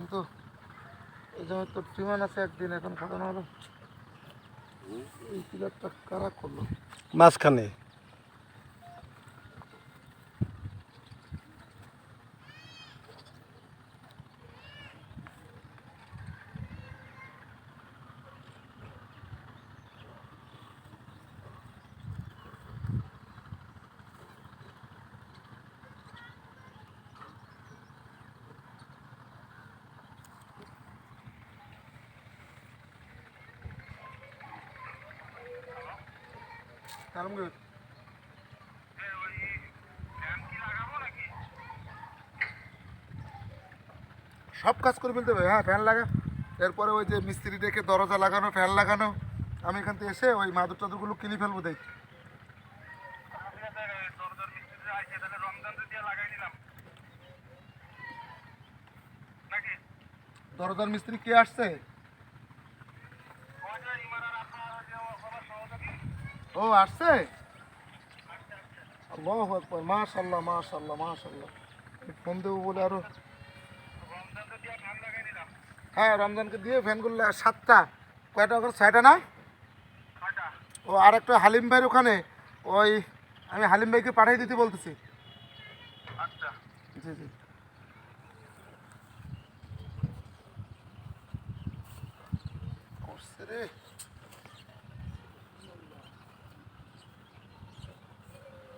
কিন্তু এই জন্য তো টিমান আছে একদিন, এখন ঘটনা হলো এই পিলারটা কারা করলো মাঝখানে। আলমগীর। সব কাজ করে ফেলতে হবে, হ্যাঁ ফ্যান লাগা, এরপরে ওই যে মিস্ত্রি ডেকে দরজা লাগানো, ফ্যান লাগানো। আমি এখান থেকে এসে ওই মাদুর টাদুরগুলো কিনে ফেলবো দেখ। দরজার মিস্ত্রি কে আসছে? ও আসছে। আল্লাহু আকবার, মাশাআল্লাহ মাশাআল্লাহ মাশাআল্লাহ। ফোন দেবো বলে আরো, হ্যাঁ রমজানকে দিয়ে ফ্যানগুলো 7টা, কয়টা করে 6টা না? ও আর একটা হালিম ভাইয়ের ওখানে, ওই আমি হালিম ভাইকে পাঠিয়ে দিতে বলতেছি। জি জি। করছে রে।